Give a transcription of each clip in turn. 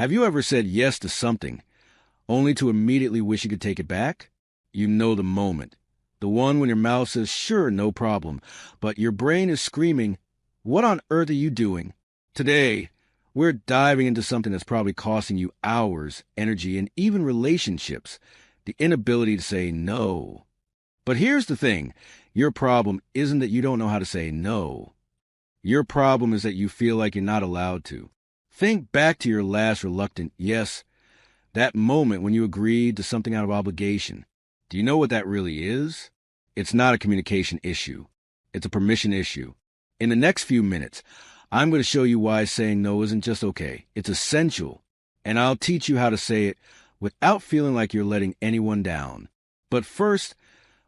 Have you ever said yes to something, only to immediately wish you could take it back? You know the moment. The one when your mouth says, sure, no problem, but your brain is screaming, what on earth are you doing? Today, we're diving into something that's probably costing you hours, energy, and even relationships, the inability to say no. But here's the thing. Your problem isn't that you don't know how to say no. Your problem is that you feel like you're not allowed to. Think back to your last reluctant yes, that moment when you agreed to something out of obligation. Do you know what that really is? It's not a communication issue. It's a permission issue. In the next few minutes, I'm going to show you why saying no isn't just okay. It's essential. And I'll teach you how to say it without feeling like you're letting anyone down. But first,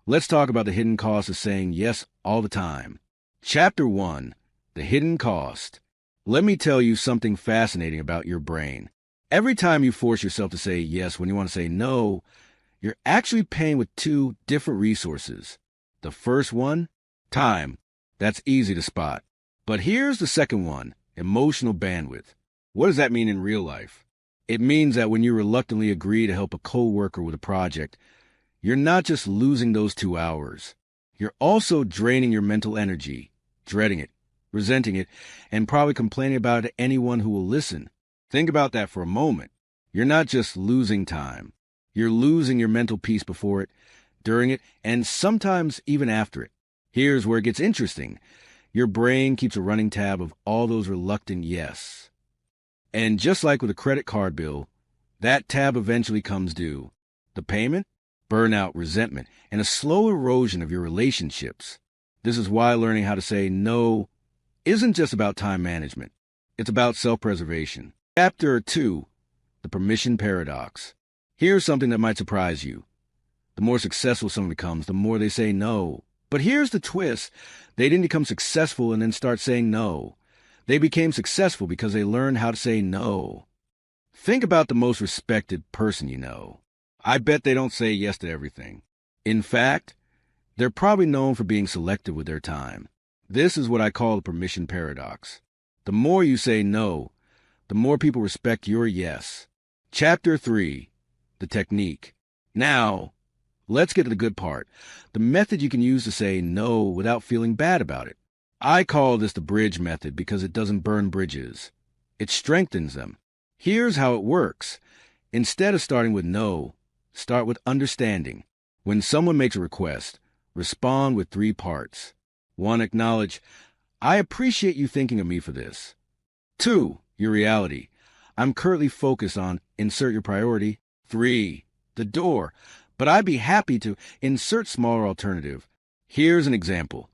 let's talk about the hidden cost of saying yes all the time. Chapter 1, The Hidden Cost. Let me tell you something fascinating about your brain. Every time you force yourself to say yes when you want to say no, you're actually paying with two different resources. The first one, time. That's easy to spot. But here's the second one, emotional bandwidth. What does that mean in real life? It means that when you reluctantly agree to help a coworker with a project, you're not just losing those 2 hours. You're also draining your mental energy, dreading it, resenting it, and probably complaining about it to anyone who will listen. Think about that for a moment. You're not just losing time. You're losing your mental peace before it, during it, and sometimes even after it. Here's where it gets interesting. Your brain keeps a running tab of all those reluctant yes. And just like with a credit card bill, that tab eventually comes due. The payment? Burnout, resentment, and a slow erosion of your relationships. This is why learning how to say no isn't just about time management. It's about self-preservation. Chapter 2, The Permission Paradox. Here's something that might surprise you. The more successful someone becomes, the more they say no. But here's the twist. They didn't become successful and then start saying no. They became successful because they learned how to say no. Think about the most respected person you know. I bet they don't say yes to everything. In fact, they're probably known for being selective with their time. This is what I call the permission paradox. The more you say no, the more people respect your yes. Chapter 3, The Technique. Now, let's get to the good part. The method you can use to say no without feeling bad about it. I call this the bridge method because it doesn't burn bridges. It strengthens them. Here's how it works. Instead of starting with no, start with understanding. When someone makes a request, respond with 3 parts. 1, acknowledge, I appreciate you thinking of me for this. 2, your reality. I'm currently focused on insert your priority. 3, the door. But I'd be happy to insert smaller alternative. Here's an example.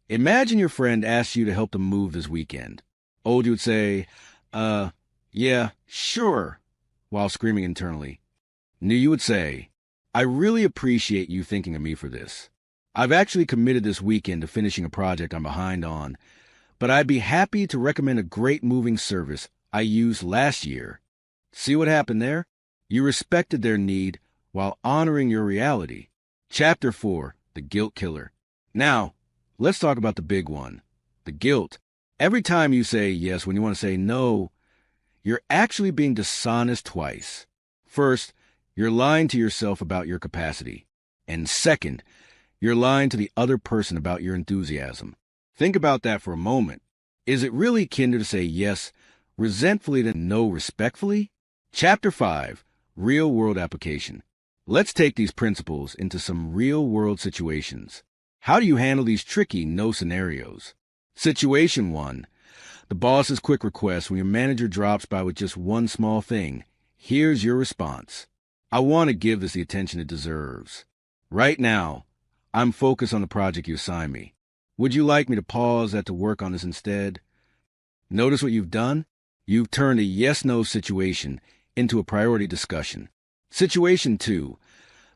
Imagine your friend asks you to help them move this weekend. Old you would say, yeah, sure, while screaming internally. New you would say, I really appreciate you thinking of me for this. I've actually committed this weekend to finishing a project I'm behind on, but I'd be happy to recommend a great moving service I used last year. See what happened there? You respected their need while honoring your reality. Chapter 4, The Guilt Killer. Now, let's talk about the big one, the guilt. Every time you say yes when you want to say no, you're actually being dishonest twice. First, you're lying to yourself about your capacity. And second, you're lying to the other person about your enthusiasm. Think about that for a moment. Is it really kinder to say yes resentfully than no respectfully? Chapter 5, Real-World Application. Let's take these principles into some real-world situations. How do you handle these tricky no scenarios? Situation 1. The boss's quick request when your manager drops by with just one small thing. Here's your response. I want to give this the attention it deserves. Right now, I'm focused on the project you assigned me. Would you like me to pause that to work on this instead? Notice what you've done? You've turned a yes-no situation into a priority discussion. Situation 2.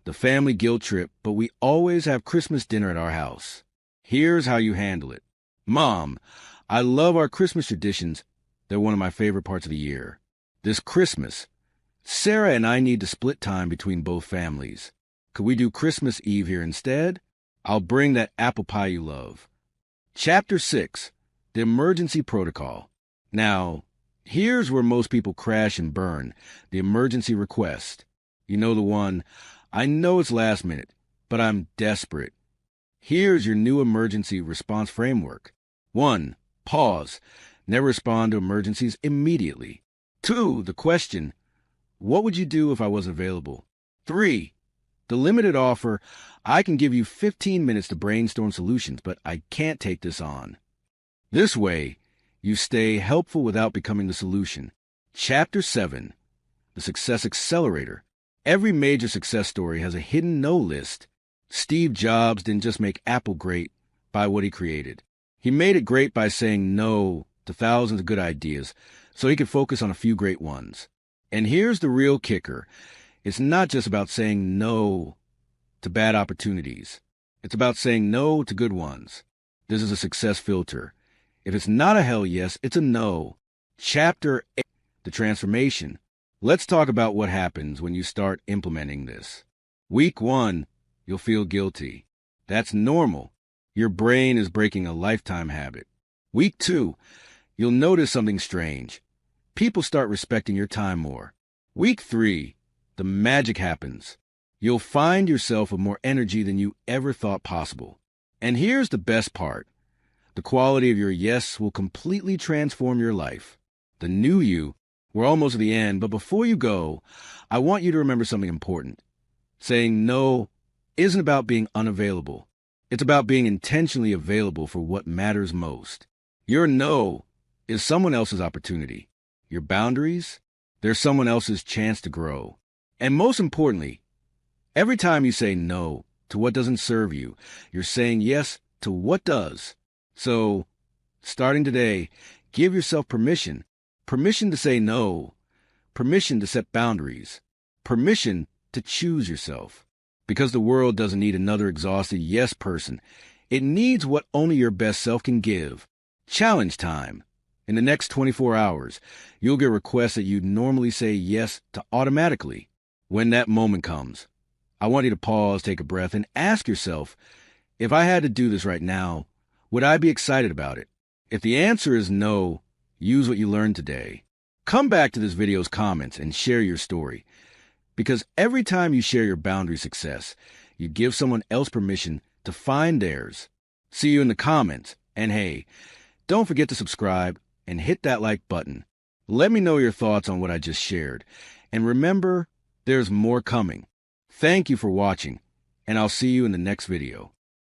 The family guilt trip, but we always have Christmas dinner at our house. Here's how you handle it. Mom, I love our Christmas traditions. They're one of my favorite parts of the year. This Christmas, Sarah and I need to split time between both families. Could we do Christmas Eve here instead? I'll bring that apple pie you love. Chapter 6, The Emergency Protocol. Now, Here's where most people crash and burn: the emergency request. You know the one, I know it's last minute, but I'm desperate. Here's your new emergency response framework. 1. Pause. Never respond to emergencies immediately. 2. The question, what would you do if I wasn't available? 3. The limited offer, I can give you 15 minutes to brainstorm solutions, but I can't take this on. This way, you stay helpful without becoming the solution. Chapter 7. The Success Accelerator. Every major success story has a hidden no list. Steve Jobs didn't just make Apple great by what he created. He made it great by saying no to thousands of good ideas so he could focus on a few great ones. And here's the real kicker. It's not just about saying no to bad opportunities. It's about saying no to good ones. This is a success filter. If it's not a hell yes, it's a no. Chapter 8, the transformation. Let's talk about what happens when you start implementing this. Week 1, you'll feel guilty. That's normal. Your brain is breaking a lifetime habit. Week 2, you'll notice something strange. People start respecting your time more. Week 3, the magic happens. You'll find yourself with more energy than you ever thought possible. And here's the best part. The quality of your yes will completely transform your life. The new you. We're almost at the end, but before you go, I want you to remember something important. Saying no isn't about being unavailable. It's about being intentionally available for what matters most. Your no is someone else's opportunity. Your boundaries, they're someone else's chance to grow. And most importantly, every time you say no to what doesn't serve you, you're saying yes to what does. So, starting today, give yourself permission. Permission to say no. Permission to set boundaries. Permission to choose yourself. Because the world doesn't need another exhausted yes person. It needs what only your best self can give. Challenge time. In the next 24 hours, you'll get requests that you'd normally say yes to automatically. When that moment comes, I want you to pause, take a breath, and ask yourself, if I had to do this right now, would I be excited about it? If the answer is no, use what you learned today. Come back to this video's comments and share your story. Because every time you share your boundary success, you give someone else permission to find theirs. See you in the comments. And hey, don't forget to subscribe and hit that like button. Let me know your thoughts on what I just shared. And remember, there's more coming. Thank you for watching, and I'll see you in the next video.